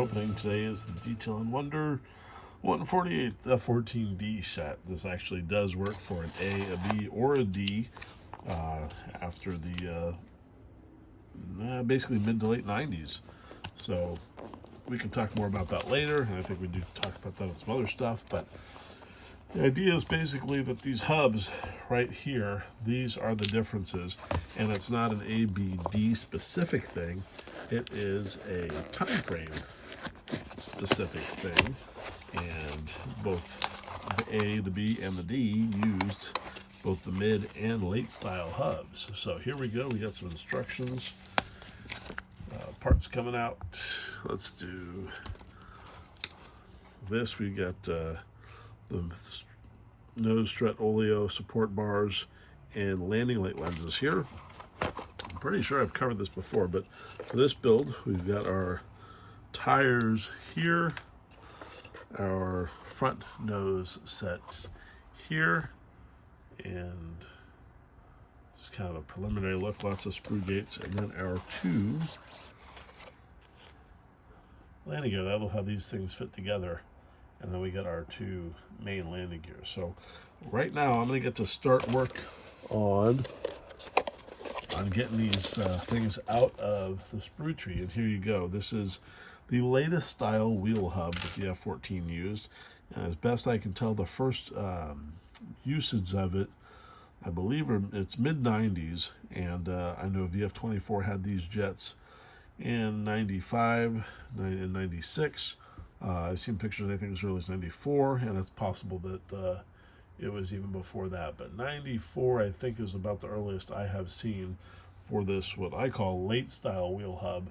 opening today is the detail on Wonder 148 F-14D set. This actually does work for an A, a B, or a D after the basically mid to late 90s. So we can talk more about that later, and I think we do talk about that and some other stuff, but the idea is basically that these hubs right here, these are the differences, and it's not an A, B, D specific thing. It is a time frame specific thing, and both the A, the B, and the D used both the mid and late style hubs. So here we go. We got some instructions, parts coming out. Let's do this. We got the nose strut oleo support bars and landing light lenses here. I'm pretty sure I've covered this before, but for this build, we've got our tires here, our front nose sets here, and just kind of a preliminary look, lots of sprue gates, and then our two landing gear. That'll have these things fit together. And then we got our two main landing gears. So right now I'm going to get to start work on getting these things out of the sprue tree. And here you go. This is the latest style wheel hub that the F-14 used. And as best I can tell, the first usage of it, I believe it's mid-90s. And I know VF-24 had these jets in 95 and 96. I've seen pictures, I think, as early as 94, and it's possible that it was even before that. But 94, I think, is about the earliest I have seen for this, what I call late style wheel hub,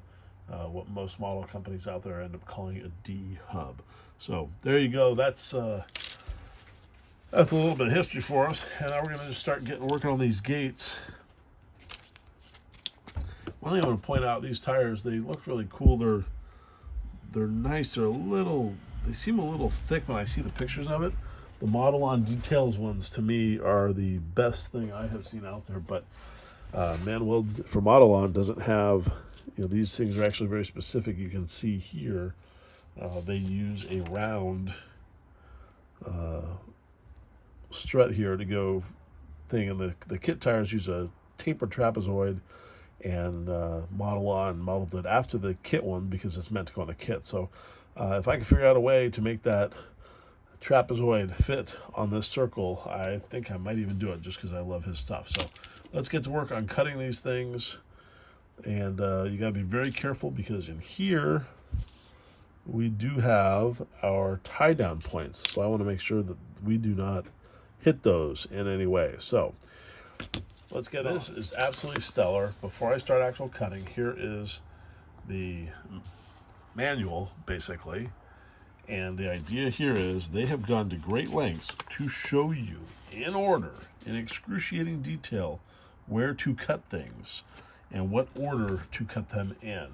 what most model companies out there end up calling a D hub. So there you go. That's a little bit of history for us. And now we're going to just start working on these gates. One thing I want to point out, these tires, they look really cool. They're nice. They seem a little thick when I see the pictures of it. The Model On Details ones, to me, are the best thing I have seen out there. But Manuel for Model On doesn't have, these things are actually very specific. You can see here, they use a round strut here to go thing. And the kit tires use a tapered trapezoid. And Model On modeled it after the kit one because it's meant to go on the kit. So if I can figure out a way to make that trapezoid fit on this circle, I think I might even do it just because I love his stuff. So let's get to work on cutting these things. And you got to be very careful because in here we do have our tie down points. So I want to make sure that we do not hit those in any way. So let's get it. This is absolutely stellar. Before I start actual cutting, here is the manual, basically. And the idea here is they have gone to great lengths to show you, in order, in excruciating detail, where to cut things and what order to cut them in.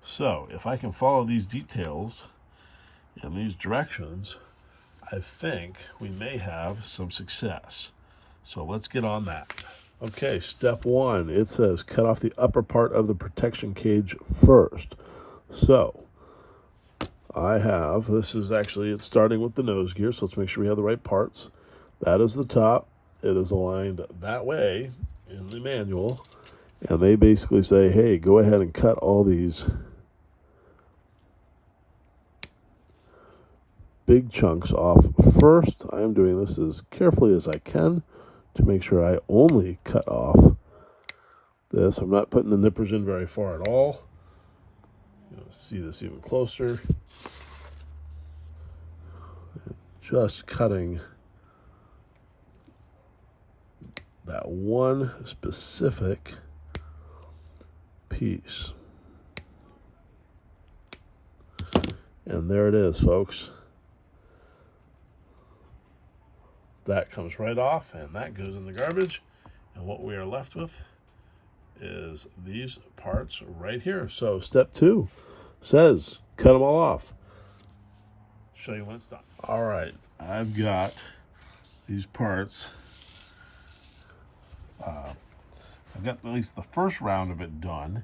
So, if I can follow these details and these directions, I think we may have some success. So let's get on that. Okay, step one, it says cut off the upper part of the protection cage first. So this is actually, it's starting with the nose gear, so let's make sure we have the right parts. That is the top. It is aligned that way in the manual. And they basically say, hey, go ahead and cut all these big chunks off first. I am doing this as carefully as I can to make sure I only cut off this. I'm not putting the nippers in very far at all. See this even closer. Just cutting that one specific piece. And there it is, folks. That comes right off, and that goes in the garbage. And what we are left with is these parts right here. So step two says cut them all off. Show you when it's done. All right, I've got these parts. I've got at least the first round of it done,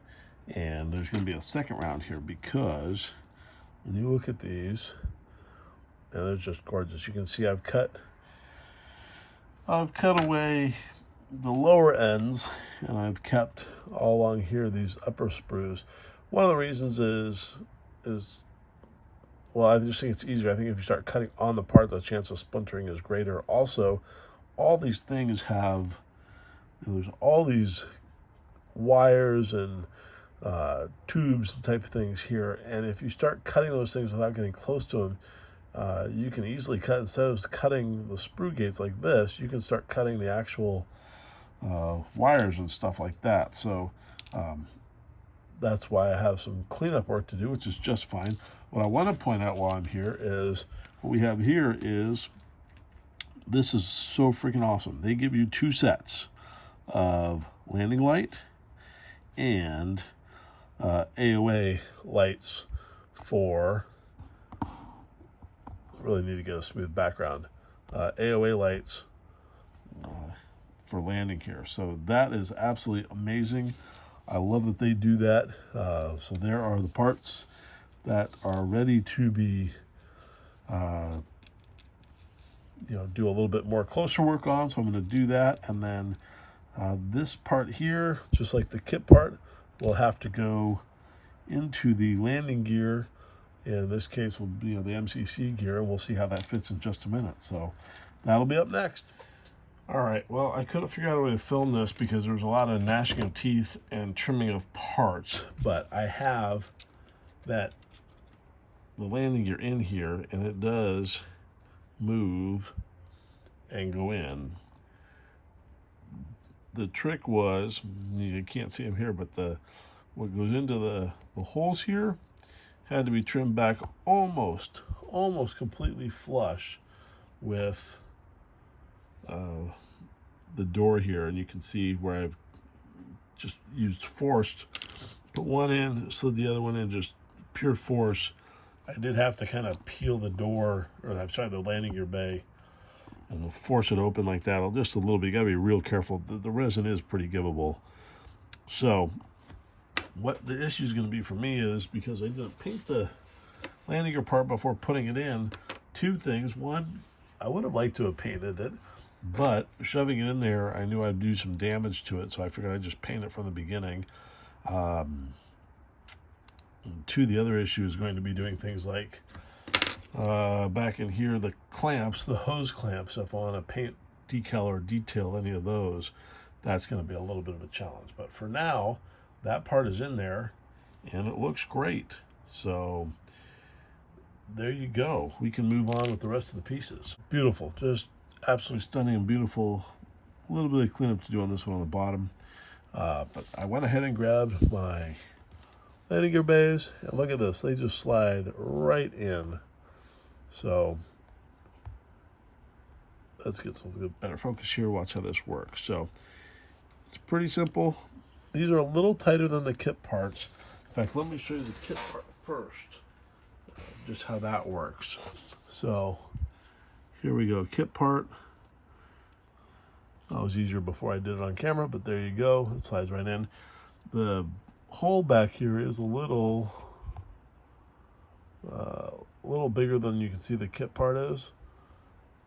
and there's going to be a second round here because And you look at these, and they're just gorgeous. You can see I've cut away the lower ends, and I've kept all along here these upper sprues. One of the reasons is well, I just think it's easier. I think if you start cutting on the part, the chance of splintering is greater. Also, all these things have, there's all these wires and tubes and type of things here, and if you start cutting those things without getting close to them, you can easily cut, instead of cutting the sprue gates like this, you can start cutting the actual wires and stuff like that. So that's why I have some cleanup work to do, which is just fine. What I want to point out while I'm here is what we have here is, this is so freaking awesome. They give you 2 sets of landing light and AOA lights for, I really need to get a smooth background, AOA lights for landing here. So that is absolutely amazing. I love that they do that. So there are the parts that are ready to be, do a little bit more closer work on. So I'm going to do that. And then this part here, just like the kit part, will have to go into the landing gear. In this case will be the MCC gear, and we'll see how that fits in just a minute. So that'll be up next. All right, well, I couldn't figure out a way to film this because there was a lot of gnashing of teeth and trimming of parts, but I have the landing gear in here, and it does move and go in. The trick was, you can't see them here, but what goes into the holes here had to be trimmed back almost completely flush with the door here, and you can see where I've just used force, put one in, slid the other one in, just pure force. I did have to kind of peel the door, or I'm sorry, the landing gear bay, and force it open like that just a little bit. You gotta be real careful. The resin is pretty givable. So what the issue is going to be for me is, because I didn't paint the landing gear part before putting it in, 2 things. One, I would have liked to have painted it, but shoving it in there, I knew I'd do some damage to it, so I figured I'd just paint it from the beginning. 2, the other issue is going to be doing things like back in here, the clamps, the hose clamps. If I want to paint, decal, or detail any of those, that's going to be a little bit of a challenge. But for now, that part is in there, and it looks great. So there you go. We can move on with the rest of the pieces. Beautiful, just absolutely stunning and beautiful. A little bit of cleanup to do on this one on the bottom. But I went ahead and grabbed my landing gear bays, and look at this. They just slide right in. So let's get some good, better focus here. Watch how this works. So it's pretty simple. These are a little tighter than the kit parts. In fact, let me show you the kit part first, just how that works. So here we go, kit part. That was easier before I did it on camera, but there you go. It slides right in. The hole back here is a little bigger than you can see the kit part is.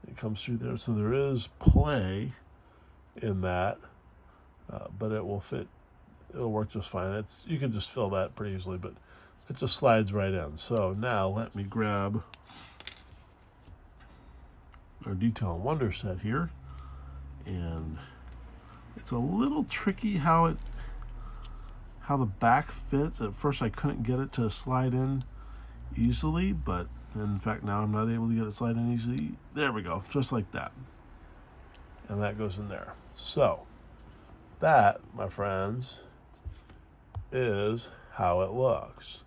It comes through there, so there is play in that, but it will fit. It'll work just fine. You can just fill that pretty easily, but it just slides right in. So now let me grab our Detail and Wonder set here, and it's a little tricky how the back fits. At first I couldn't get it to slide in easily, but in fact now I'm not able to get it slide in easily. There we go, just like that, and that goes in there. So that, my friends, is how it looks.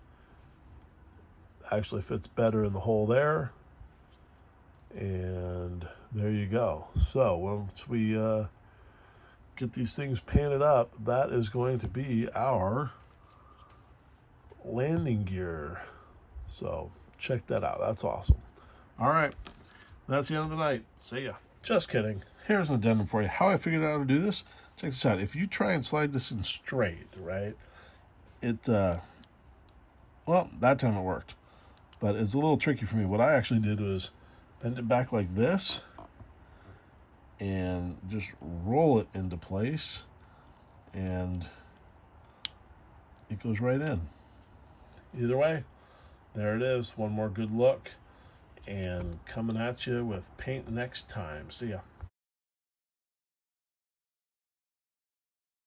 Actually fits better in the hole there, and there you go. So once we get these things painted up, that is going to be our landing gear. So check that out. That's awesome. All right, that's the end of the night. See ya. Just kidding. Here's an addendum for you. How I figured out how to do this. Check this out. If you try and slide this in straight, right, well, that time it worked. but it's a little tricky for me. What I actually did was bend it back like this and just roll it into place, and it goes right in. Either way, there it is. One more good look, and coming at you with paint next time. See ya.